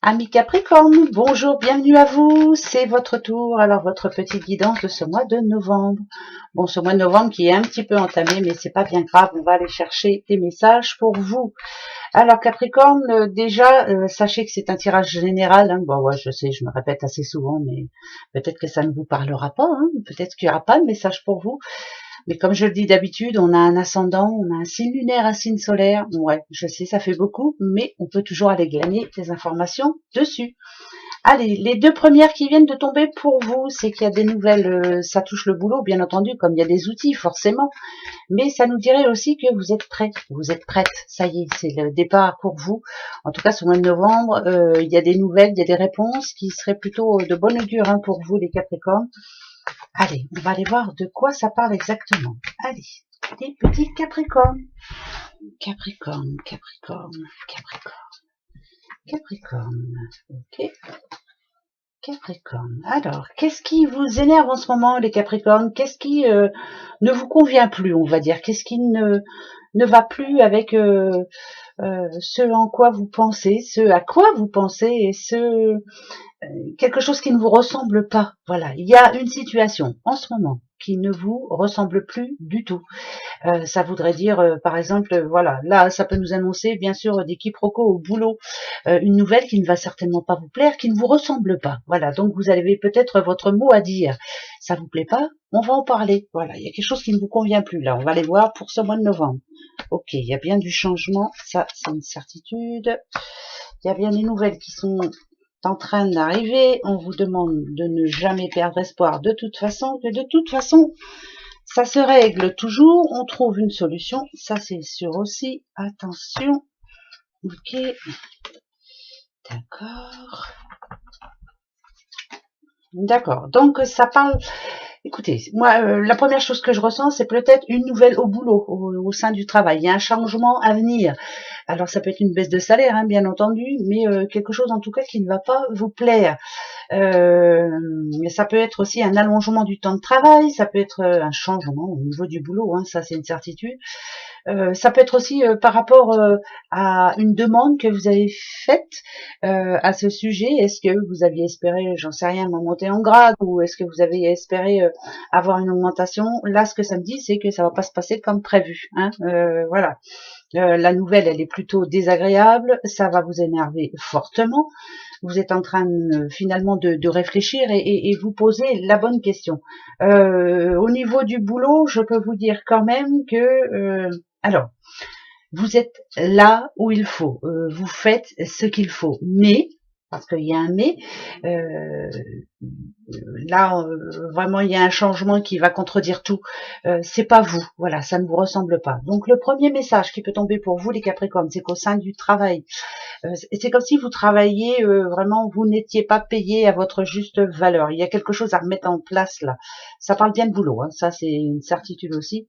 Amis Capricorne, bonjour, bienvenue à vous, c'est votre tour, alors votre petite guidance de ce mois de novembre. Bon, ce mois de novembre qui est un petit peu entamé, mais c'est pas bien grave, on va aller chercher des messages pour vous. Alors Capricorne, déjà, sachez que c'est un tirage général, hein. Bon ouais, je sais, je me répète assez souvent, mais peut-être que ça ne vous parlera pas, hein. Peut-être qu'il n'y aura pas de message pour vous. Mais comme je le dis d'habitude, on a un ascendant, on a un signe lunaire, un signe solaire. Ouais, je sais, ça fait beaucoup, mais on peut toujours aller glaner des informations dessus. Allez, les deux premières qui viennent de tomber pour vous, c'est qu'il y a des nouvelles, ça touche le boulot, bien entendu, comme il y a des outils, forcément. Mais ça nous dirait aussi que vous êtes prêts, vous êtes prêtes. Ça y est, c'est le départ pour vous. En tout cas, ce mois de novembre, il y a des nouvelles, il y a des réponses qui seraient plutôt de bon augure hein, pour vous, les Capricornes. Allez, on va aller voir de quoi ça parle exactement. Allez, les petits Capricornes. Capricorne, Capricorne, Capricorne, Capricorne. Ok, Capricorne. Alors, qu'est-ce qui vous énerve en ce moment, les Capricornes? Qu'est-ce qui ne vous convient plus, on va dire? Qu'est-ce qui ne va plus avec ce en quoi vous pensez, ce à quoi vous pensez et ce quelque chose qui ne vous ressemble pas. Voilà, il y a une situation en ce moment qui ne vous ressemble plus du tout. Ça voudrait dire, par exemple, voilà, là, ça peut nous annoncer, bien sûr, des quiproquos au boulot, une nouvelle qui ne va certainement pas vous plaire, qui ne vous ressemble pas. Voilà, donc vous avez peut-être votre mot à dire. Ça vous plaît pas? On va en parler. Voilà, il y a quelque chose qui ne vous convient plus. Là, on va aller voir pour ce mois de novembre. Ok, il y a bien du changement, ça, c'est une certitude. Il y a bien des nouvelles qui sont en train d'arriver. On vous demande de ne jamais perdre espoir de toute façon, que de toute façon, ça se règle toujours, on trouve une solution, ça c'est sûr aussi. Attention, ok, d'accord, d'accord. Donc ça parle. Écoutez, moi, la première chose que je ressens, c'est peut-être une nouvelle au boulot, au sein du travail. Il y a un changement à venir. Alors ça peut être une baisse de salaire, hein, bien entendu, mais quelque chose en tout cas qui ne va pas vous plaire. Mais ça peut être aussi un allongement du temps de travail, ça peut être un changement au niveau du boulot, hein, ça c'est une certitude. Ça peut être aussi par rapport à une demande que vous avez faite à ce sujet. Est-ce que vous aviez espéré, j'en sais rien, monter en grade ou est-ce que vous avez espéré avoir une augmentation? Là, ce que ça me dit, c'est que ça va pas se passer comme prévu. Hein, voilà. La nouvelle, elle est plutôt désagréable, ça va vous énerver fortement. Vous êtes en train finalement de réfléchir et vous poser la bonne question. Au niveau du boulot, je peux vous dire quand même que alors, vous êtes là où il faut, vous faites ce qu'il faut, mais parce qu'il y a un mais, là vraiment il y a un changement qui va contredire tout. C'est pas vous, voilà, ça ne vous ressemble pas. Donc le premier message qui peut tomber pour vous les Capricornes, c'est qu'au sein du travail, c'est comme si vous travailliez vraiment, vous n'étiez pas payé à votre juste valeur. Il y a quelque chose à remettre en place là. Ça parle bien de boulot, hein, ça c'est une certitude aussi.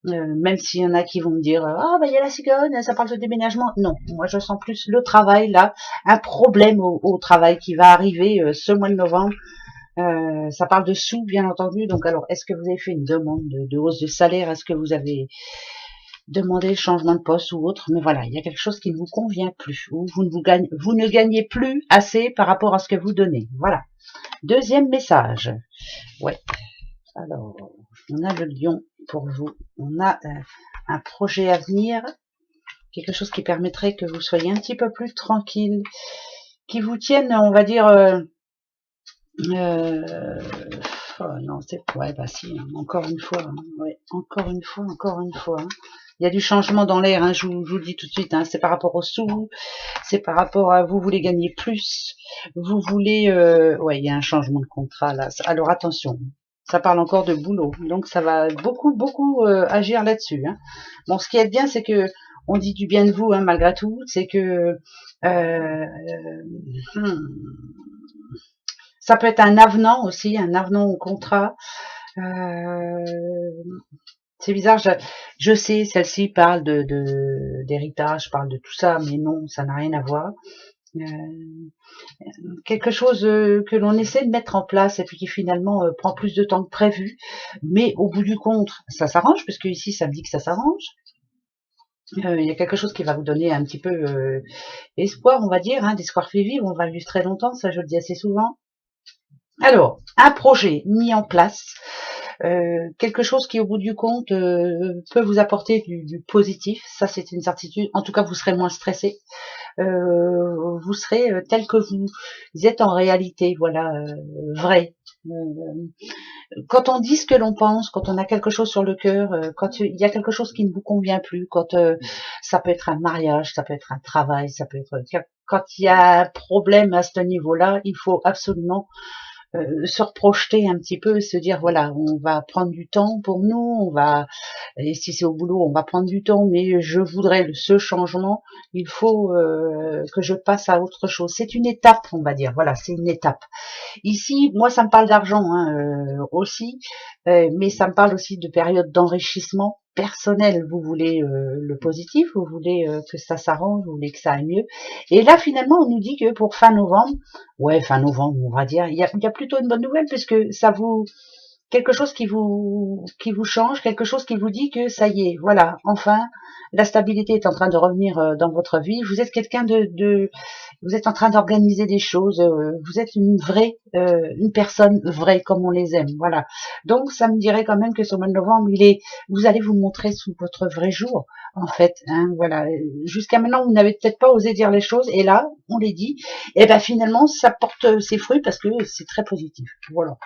Même s'il y en a qui vont me dire ah bah il y a la cigogne, ça parle de déménagement. Non, moi je sens plus le travail là, un problème au travail qui va arriver ce mois de novembre. Ça parle de sous bien entendu. Donc alors est-ce que vous avez fait une demande de hausse de salaire? Est-ce que vous avez demandé le changement de poste ou autre? Mais voilà, il y a quelque chose qui ne vous convient plus ou vous ne gagnez plus assez par rapport à ce que vous donnez. Voilà. Deuxième message. Ouais. Alors, on a le lion pour vous. On a un projet à venir, quelque chose qui permettrait que vous soyez un petit peu plus tranquille, qui vous tienne, on va dire, oh non, c'est ouais, bah si, hein, encore une fois, hein, ouais, encore une fois, encore une fois. Hein. Il y a du changement dans l'air, hein, je vous le dis tout de suite, hein, c'est par rapport aux sous, c'est par rapport à vous voulez gagner plus, vous voulez, ouais, il y a un changement de contrat là. Alors attention, ça parle encore de boulot, donc ça va beaucoup agir là-dessus. Hein. Bon, ce qui est bien, c'est que on dit du bien de vous, hein, malgré tout, c'est que hmm, ça peut être un avenant aussi, un avenant au contrat. C'est bizarre, je sais, celle-ci parle d'héritage, parle de tout ça, mais non, ça n'a rien à voir. Quelque chose que l'on essaie de mettre en place et puis qui finalement prend plus de temps que prévu, mais au bout du compte, ça s'arrange, parce que ici ça me dit que ça s'arrange. Il y a quelque chose qui va vous donner un petit peu espoir, on va dire, hein, d'espoir fait vivre, on va vivre très longtemps, ça je le dis assez souvent. Alors, un projet mis en place, quelque chose qui au bout du compte peut vous apporter du positif, ça c'est une certitude, en tout cas vous serez moins stressé, vous serez tel que vous êtes en réalité, voilà, vrai. Quand on dit ce que l'on pense, quand on a quelque chose sur le cœur, quand il y a quelque chose qui ne vous convient plus, quand ça peut être un mariage, ça peut être un travail, ça peut être quand il y a un problème à ce niveau-là, il faut absolument se reprojeter un petit peu et se dire voilà, on va prendre du temps pour nous, on va, et si c'est au boulot, on va prendre du temps, mais je voudrais ce changement, il faut que je passe à autre chose. C'est une étape, on va dire, voilà, c'est une étape. Ici, moi, ça me parle d'argent hein, aussi, mais ça me parle aussi de période d'enrichissement personnel. Vous voulez le positif, vous voulez que ça s'arrange, vous voulez que ça aille mieux. Et là, finalement, on nous dit que pour fin novembre, ouais, fin novembre, on va dire, il y a plutôt une bonne nouvelle puisque ça vous quelque chose qui vous change, quelque chose qui vous dit que ça y est, voilà, enfin, la stabilité est en train de revenir dans votre vie. Vous êtes quelqu'un vous êtes en train d'organiser des choses. Vous êtes une vraie, une personne vraie comme on les aime, voilà. Donc ça me dirait quand même que ce mois de novembre, vous allez vous montrer sous votre vrai jour, en fait, hein, voilà. Jusqu'à maintenant, vous n'avez peut-être pas osé dire les choses, et là, on les dit. Et ben finalement, ça porte ses fruits parce que c'est très positif, voilà.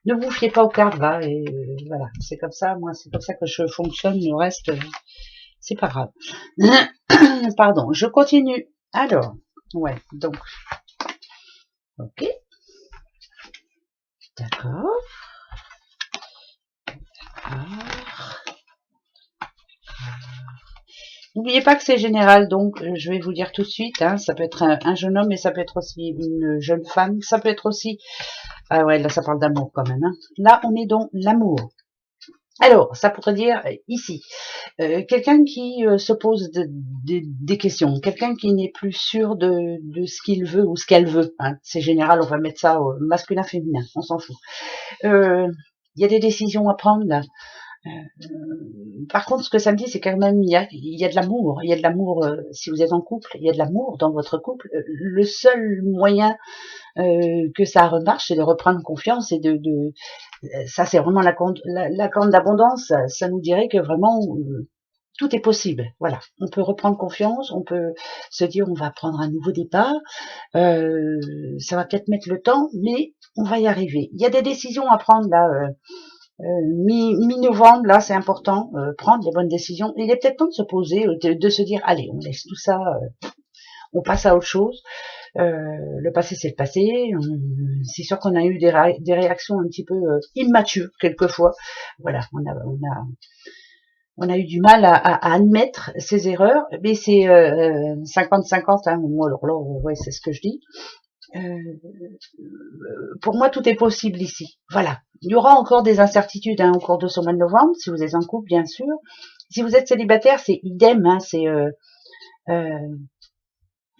Ne vous fiez pas aux cartes, va, et voilà, c'est comme ça, moi, c'est comme ça que je fonctionne, le reste, c'est pas grave. Pardon, je continue. Alors, ouais, donc, ok, d'accord, n'oubliez pas que c'est général, donc je vais vous dire tout de suite, hein, ça peut être un jeune homme, mais ça peut être aussi une jeune femme, ça peut être aussi, ah ouais, là ça parle d'amour quand même, hein. Là on est dans l'amour. Alors, ça pourrait dire ici, quelqu'un qui se pose des questions, quelqu'un qui n'est plus sûr de ce qu'il veut ou ce qu'elle veut. Hein. C'est général, on va mettre ça masculin, féminin, on s'en fout. Il y a des décisions à prendre là. Par contre, ce que ça me dit, c'est quand même il y a de l'amour. Il y a de l'amour si vous êtes en couple, il y a de l'amour dans votre couple. Le seul moyen que ça remarche, c'est de reprendre confiance et ça c'est vraiment la corne d'abondance, ça nous dirait que vraiment tout est possible, voilà, on peut reprendre confiance, on peut se dire on va prendre un nouveau départ, ça va peut-être mettre le temps, mais on va y arriver. Il y a des décisions à prendre là, mi-novembre, là c'est important, prendre les bonnes décisions, il est peut-être temps de se poser, de se dire allez, on laisse tout ça, on passe à autre chose. Le passé c'est le passé. C'est sûr qu'on a eu des réactions un petit peu immatures quelquefois. Voilà, on a eu du mal à admettre ces erreurs, mais c'est 50-50. Hein, moi alors là, ouais, c'est ce que je dis. Pour moi, tout est possible ici. Voilà. Il y aura encore des incertitudes hein, au cours de ce mois de novembre, si vous êtes en couple, bien sûr. Si vous êtes célibataire, c'est idem. Hein, c'est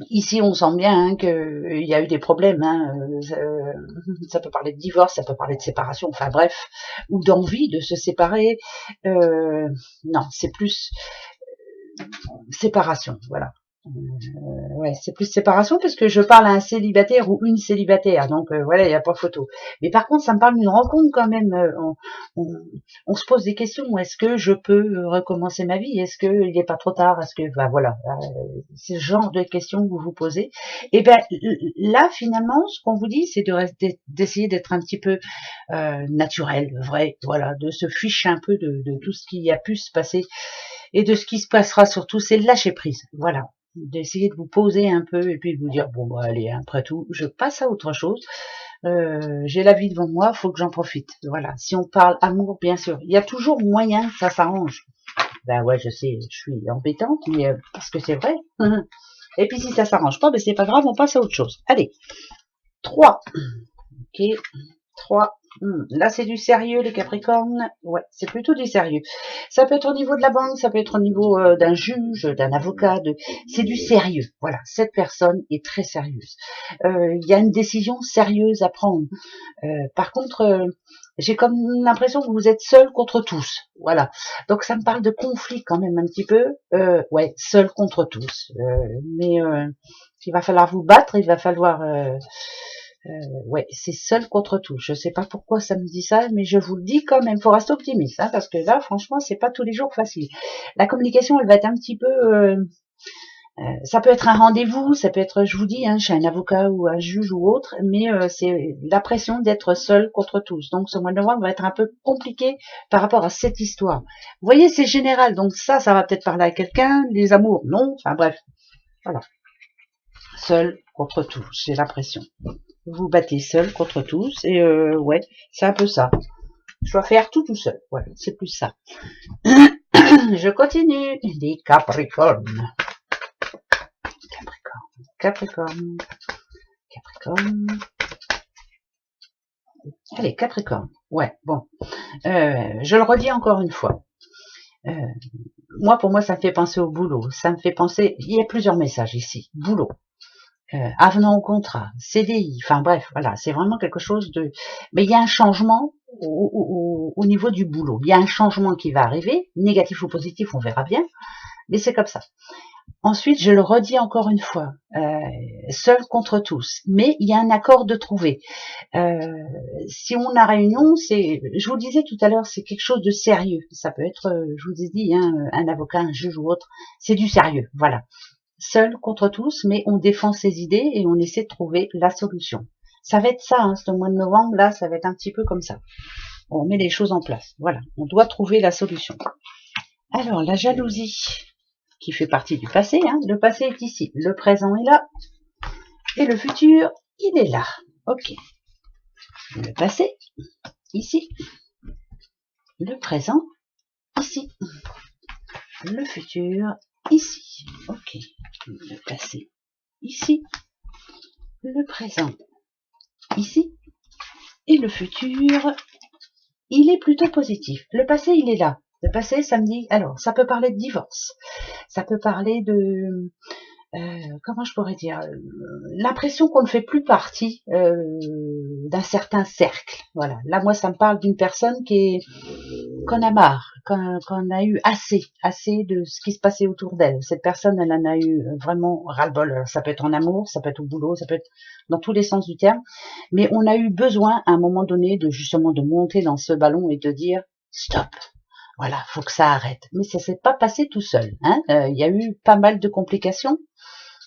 ici, on sent bien hein, qu'il y a eu des problèmes. Hein, ça peut parler de divorce, ça peut parler de séparation, enfin bref, ou d'envie de se séparer. Non, c'est plus séparation, voilà. Ouais, c'est plus séparation parce que je parle à un célibataire ou une célibataire, donc voilà, il n'y a pas photo. Mais par contre, ça me parle d'une rencontre quand même. On se pose des questions. Est-ce que je peux recommencer ma vie? Est-ce qu'il n'est pas trop tard? Est-ce que, ben voilà, c'est le genre de questions que vous vous posez. Et ben là, finalement, ce qu'on vous dit, c'est d'essayer d'être un petit peu naturel, vrai, voilà, de se ficher un peu de tout ce qui a pu se passer et de ce qui se passera surtout, c'est de lâcher prise, voilà. D'essayer de vous poser un peu et puis de vous dire bon bah allez hein, après tout je passe à autre chose, j'ai la vie devant moi, faut que j'en profite, voilà. Si on parle amour, bien sûr il y a toujours moyen que ça s'arrange. Ben ouais je sais, je suis embêtante mais parce que c'est vrai. Et puis si ça s'arrange pas, ben c'est pas grave, on passe à autre chose. Allez, 3, ok, 3. Là, c'est du sérieux, les Capricornes. Ouais, c'est plutôt du sérieux. Ça peut être au niveau de la banque, ça peut être au niveau d'un juge, d'un avocat. C'est du sérieux. Voilà, cette personne est très sérieuse. Il y a une décision sérieuse à prendre. Par contre, j'ai comme l'impression que vous êtes seul contre tous. Voilà. Donc ça me parle de conflit quand même un petit peu. Ouais, seul contre tous. Mais il va falloir vous battre, il va falloir... ouais, c'est seul contre tous. Je sais pas pourquoi ça me dit ça, mais je vous le dis quand même. Faut rester optimiste, hein, parce que là, franchement, c'est pas tous les jours facile. La communication, elle va être un petit peu... ça peut être un rendez-vous, ça peut être, je vous dis, hein, chez un avocat ou un juge ou autre, mais c'est la pression d'être seul contre tous. Donc ce mois de novembre va être un peu compliqué par rapport à cette histoire. Vous voyez, c'est général, donc ça va peut-être parler à quelqu'un, les amours, non, enfin bref, voilà. Seul contre tous, j'ai l'impression. Vous vous battez seul contre tous, et ouais, c'est un peu ça. Je dois faire tout seul, voilà, c'est plus ça. Je continue, les Capricornes. Capricorne. Allez, Capricorne. Ouais, bon. Je le redis encore une fois. Pour moi, ça me fait penser au boulot. Ça me fait penser... Il y a plusieurs messages ici. Boulot. Avenant au contrat. CDI. Enfin bref, voilà. C'est vraiment quelque chose de... Mais il y a un changement au niveau du boulot. Il y a un changement qui va arriver. Négatif ou positif, on verra bien. Mais c'est comme ça. Ensuite, je le redis encore une fois, seul contre tous, mais il y a un accord de trouver. Si on a réunion, je vous le disais tout à l'heure, c'est quelque chose de sérieux. Ça peut être, je vous ai dit, hein, un avocat, un juge ou autre, c'est du sérieux, voilà. Seul contre tous, mais on défend ses idées et on essaie de trouver la solution. Ça va être ça, hein, ce mois de novembre, là, ça va être un petit peu comme ça. On met les choses en place, voilà. On doit trouver la solution. Alors, la jalousie, qui fait partie du passé, hein. Le passé est ici, le présent est là, et le futur, il est là. Ok. Le passé, ici. Le présent, ici. Le futur, ici. Ok. Le passé, ici. Le présent, ici. Et le futur, il est plutôt positif. Le passé, il est là. Le passé, ça me dit... Alors, ça peut parler de divorce. Ça peut parler de... comment je pourrais dire, l'impression qu'on ne fait plus partie d'un certain cercle. Voilà. Là, moi, ça me parle d'une personne qu'on a marre, qu'on a eu assez de ce qui se passait autour d'elle. Cette personne, elle en a eu vraiment ras-le-bol. Ça peut être en amour, ça peut être au boulot, ça peut être dans tous les sens du terme. Mais on a eu besoin, à un moment donné, de monter dans ce ballon et de dire stop. Voilà, faut que ça arrête. Mais ça s'est pas passé tout seul. Hein. Y a eu pas mal de complications.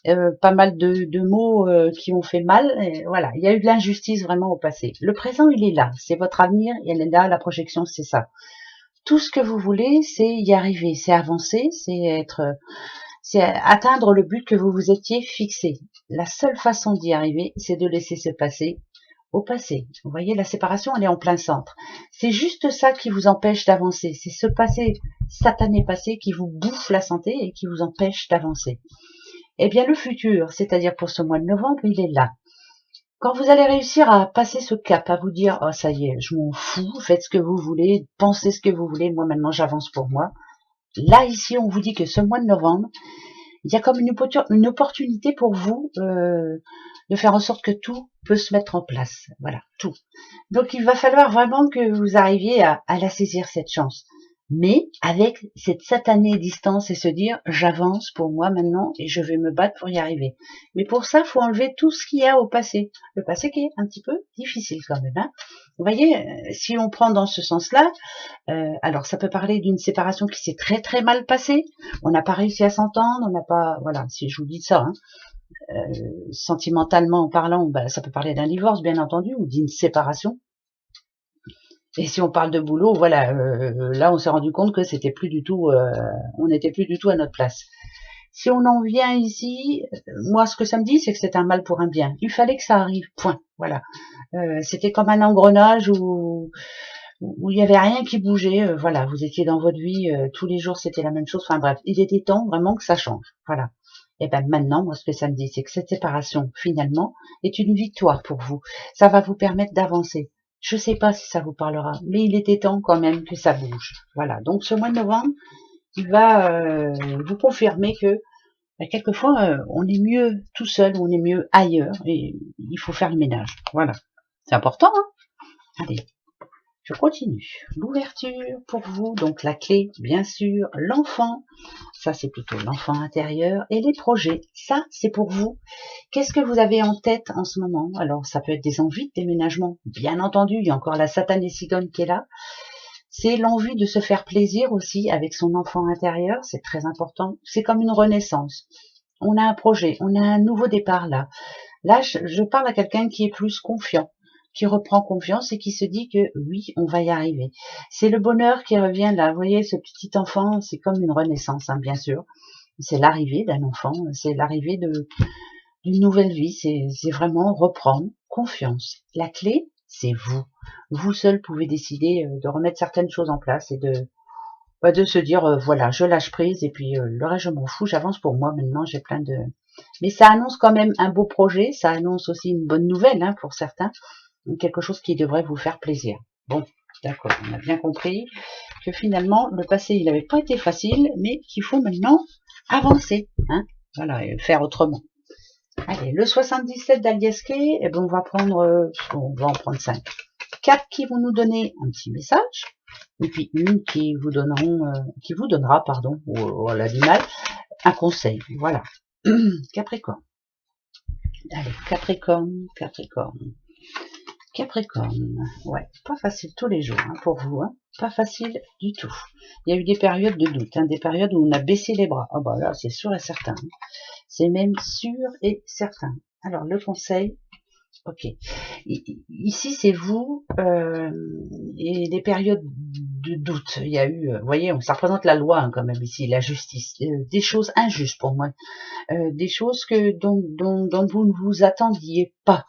Pas mal de mots qui ont fait mal. Et voilà, il y a eu de l'injustice vraiment au passé. Le présent, il est là. C'est votre avenir. Il est là. La projection, c'est ça. Tout ce que vous voulez, c'est y arriver, c'est avancer, c'est atteindre le but que vous vous étiez fixé. La seule façon d'y arriver, c'est de laisser ce passé au passé. Vous voyez, la séparation, elle est en plein centre. C'est juste ça qui vous empêche d'avancer. C'est ce passé, satané passé, qui vous bouffe la santé et qui vous empêche d'avancer. Eh bien, le futur, c'est-à-dire pour ce mois de novembre, il est là. Quand vous allez réussir à passer ce cap, à vous dire, oh ça y est, je m'en fous, faites ce que vous voulez, pensez ce que vous voulez, moi maintenant j'avance pour moi. Là, ici, on vous dit que ce mois de novembre, il y a comme une opportunité pour vous de faire en sorte que tout peut se mettre en place. Voilà, tout. Donc, il va falloir vraiment que vous arriviez à la saisir, cette chance. Mais avec cette satanée distance et se dire j'avance pour moi maintenant et je vais me battre pour y arriver. Mais pour ça, il faut enlever tout ce qu'il y a au passé. Le passé qui est un petit peu difficile quand même. Hein. Vous voyez, si on prend dans ce sens-là, alors ça peut parler d'une séparation qui s'est très très mal passée. On n'a pas réussi à s'entendre, on n'a pas... Voilà, si je vous dis ça, hein, sentimentalement parlant, bah, ça peut parler d'un divorce bien entendu ou d'une séparation. Et si on parle de boulot, voilà, là on s'est rendu compte que c'était plus du tout, on n'était plus du tout à notre place. Si on en vient ici, moi ce que ça me dit, c'est que c'est un mal pour un bien. Il fallait que ça arrive, point. Voilà. C'était comme un engrenage où il y avait rien qui bougeait. Voilà, vous étiez dans votre vie, tous les jours c'était la même chose. Enfin bref, il était temps vraiment que ça change. Voilà. Et ben maintenant, moi ce que ça me dit, c'est que cette séparation, finalement, est une victoire pour vous. Ça va vous permettre d'avancer. Je ne sais pas si ça vous parlera, mais il était temps quand même que ça bouge. Voilà, donc ce mois de novembre, il va vous confirmer que quelquefois, on est mieux tout seul, on est mieux ailleurs, et il faut faire le ménage. Voilà, c'est important, hein. Allez, Je continue. L'ouverture pour vous, donc la clé, bien sûr, l'enfant, ça c'est plutôt l'enfant intérieur, et les projets, ça c'est pour vous. Qu'est-ce que vous avez en tête en ce moment? Alors ça peut être des envies de déménagement, bien entendu, il y a encore la satanée cigogne qui est là. C'est l'envie de se faire plaisir aussi avec son enfant intérieur, c'est très important. C'est comme une renaissance. On a un projet, on a un nouveau départ là. Là, je parle à quelqu'un qui est plus confiant, qui reprend confiance et qui se dit que oui, on va y arriver. C'est le bonheur qui revient là. Vous voyez, ce petit enfant, c'est comme une renaissance, hein, bien sûr. C'est l'arrivée d'un enfant, c'est l'arrivée d'une nouvelle vie. C'est vraiment reprendre confiance. La clé, c'est vous. Vous seul pouvez décider de remettre certaines choses en place et de se dire, voilà, je lâche prise et puis le reste, je m'en fous, j'avance pour moi maintenant, j'ai plein de... Mais ça annonce quand même un beau projet, ça annonce aussi une bonne nouvelle hein, pour certains, quelque chose qui devrait vous faire plaisir. Bon, d'accord, on a bien compris que finalement, le passé, il n'avait pas été facile, mais qu'il faut maintenant avancer, hein, voilà, et faire autrement. Allez, le 77 d'Aliaské, eh ben on va en prendre 5. 4 qui vont nous donner un petit message, et puis une qui vous donnera, pardon, ou à l'animal, un conseil. Voilà. Capricorne. Allez, Capricorne. Ouais, pas facile tous les jours hein, pour vous, hein. Pas facile du tout. Il y a eu des périodes de doute, hein, des périodes où on a baissé les bras. Ah bah là, c'est sûr et certain. C'est même sûr et certain. Alors, le conseil, ok. Ici, c'est vous et des périodes de doute. Il y a eu, vous voyez, ça représente la loi hein, quand même ici, la justice, des choses injustes pour moi, des choses dont vous ne vous attendiez pas.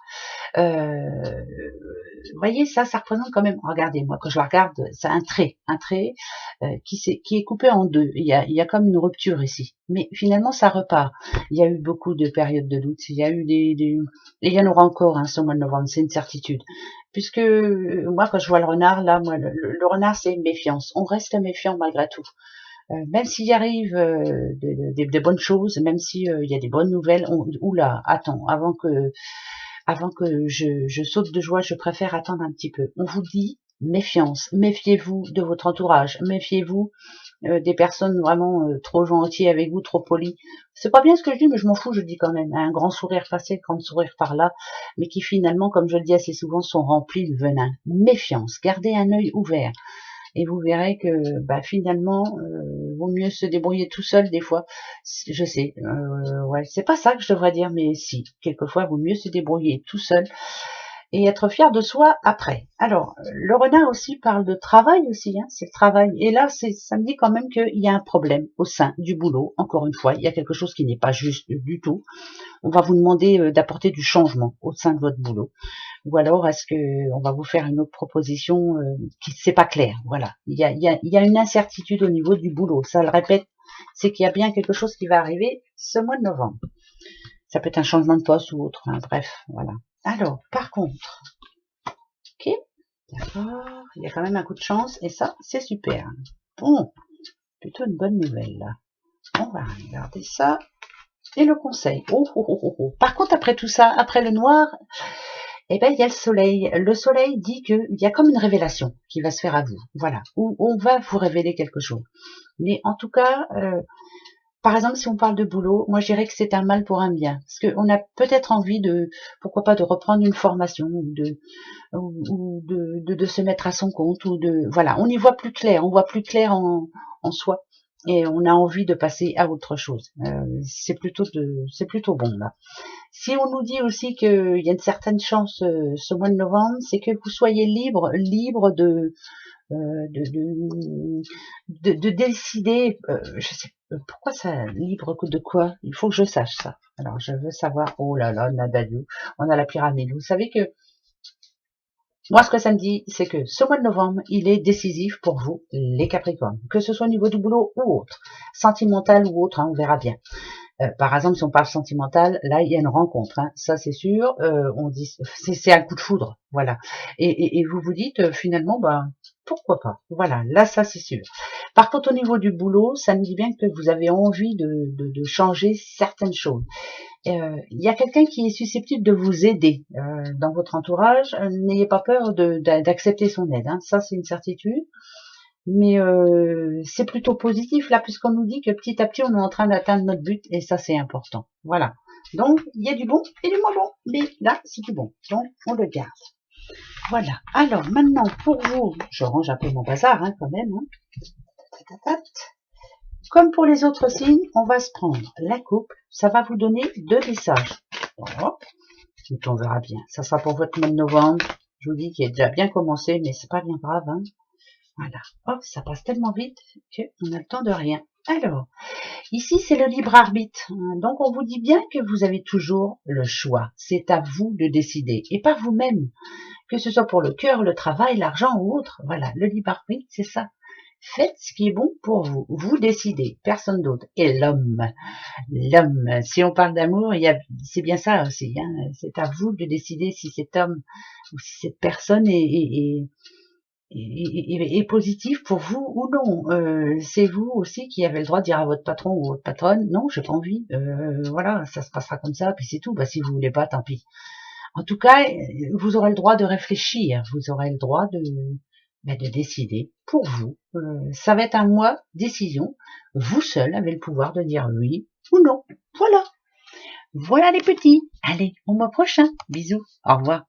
Vous voyez, ça représente quand même, regardez, moi, quand je la regarde, c'est un trait qui est coupé en deux. Il y a comme une rupture ici. Mais finalement, ça repart. Il y a eu beaucoup de périodes de doute. Il y a eu et il y en aura encore, hein, ce mois de novembre, c'est une certitude. Puisque, moi, quand je vois le renard, là, moi, le renard, c'est une méfiance. On reste méfiant malgré tout. Même s'il arrive des bonnes choses, même s'il y a des bonnes nouvelles, oula, attends, avant que je saute de joie, je préfère attendre un petit peu. On vous dit méfiance, méfiez-vous de votre entourage, méfiez-vous des personnes vraiment trop gentilles avec vous, trop polies. C'est pas bien ce que je dis, mais je m'en fous, je dis quand même. Un grand sourire passé, grand sourire par là, mais qui finalement, comme je le dis assez souvent, sont remplis de venin. Méfiance, gardez un œil ouvert. Et vous verrez que bah, finalement, vaut mieux se débrouiller tout seul des fois. Je sais, ouais, c'est pas ça que je devrais dire, mais si, quelquefois, vaut mieux se débrouiller tout seul et être fier de soi après. Alors, le renard aussi parle de travail aussi, hein, c'est le travail. Et là, ça me dit quand même qu'il y a un problème au sein du boulot. Encore une fois, il y a quelque chose qui n'est pas juste du tout. On va vous demander d'apporter du changement au sein de votre boulot. Ou alors est-ce que on va vous faire une autre proposition qui c'est pas clair. Voilà, il y a une incertitude au niveau du boulot. Ça le répète, c'est qu'il y a bien quelque chose qui va arriver ce mois de novembre. Ça peut être un changement de poste ou autre. Hein, bref, voilà. Alors, par contre, ok, d'accord, il y a quand même un coup de chance et ça, c'est super. Bon, plutôt une bonne nouvelle là. On va regarder ça. Et le conseil. Oh. Par contre, après tout ça, après le noir, eh ben, il y a le soleil. Le soleil dit qu'il y a comme une révélation qui va se faire à vous. Voilà. Où on va vous révéler quelque chose. Mais en tout cas, par exemple, si on parle de boulot, moi je dirais que c'est un mal pour un bien. Parce qu'on a peut-être envie pourquoi pas, de reprendre une formation ou de se mettre à son compte voilà. On y voit plus clair. On voit plus clair en soi. Et on a envie de passer à autre chose. C'est plutôt bon là. Si on nous dit aussi qu'il y a une certaine chance ce mois de novembre, c'est que vous soyez libre de décider. Je sais pourquoi ça libre de quoi. Il faut que je sache ça. Alors je veux savoir. Oh là là, Nadadou, on a la pyramide. Vous savez que moi, ce que ça me dit, c'est que ce mois de novembre, il est décisif pour vous, les Capricornes, que ce soit au niveau du boulot ou autre, sentimental ou autre, hein, on verra bien. Par exemple, si on parle sentimental, là, il y a une rencontre, hein, ça c'est sûr. On dit, c'est un coup de foudre, voilà. Et vous vous dites finalement, ben pourquoi pas. Voilà, là ça c'est sûr. Par contre, au niveau du boulot, ça me dit bien que vous avez envie de changer certaines choses. il y a quelqu'un qui est susceptible de vous aider dans votre entourage. N'ayez pas peur d'accepter son aide, hein. Ça c'est une certitude. Mais c'est plutôt positif là, puisqu'on nous dit que petit à petit on est en train d'atteindre notre but, et ça c'est important. Voilà. Donc il y a du bon et du moins bon, mais là c'est du bon, donc on le garde. Voilà. Alors maintenant pour vous, je range un peu mon bazar hein, quand même. Hein. Comme pour les autres signes, on va se prendre la coupe. Ça va vous donner 2 messages. Voilà. Et on verra bien. Ça sera pour votre mois de novembre. Je vous dis qu'il est déjà bien commencé, mais c'est pas bien grave. Hein. Voilà. Hop, ça passe tellement vite qu'on a le temps de rien. Alors, ici c'est le libre arbitre. Donc on vous dit bien que vous avez toujours le choix. C'est à vous de décider. Et pas vous-même. Que ce soit pour le cœur, le travail, l'argent ou autre. Voilà, le libre arbitre, c'est ça. Faites ce qui est bon pour vous. Vous décidez, personne d'autre. Et l'homme, si on parle d'amour, c'est bien ça aussi. Hein. C'est à vous de décider si cet homme ou si cette personne est positif pour vous ou non. C'est vous aussi qui avez le droit de dire à votre patron ou votre patronne, non, j'ai pas envie. Voilà, ça se passera comme ça, puis c'est tout. Bah si vous voulez pas, tant pis. En tout cas, vous aurez le droit de réfléchir. Vous aurez le droit de décider pour vous. Ça va être un mois décision. Vous seul avez le pouvoir de dire oui ou non. Voilà. Voilà les petits. Allez, au mois prochain. Bisous. Au revoir.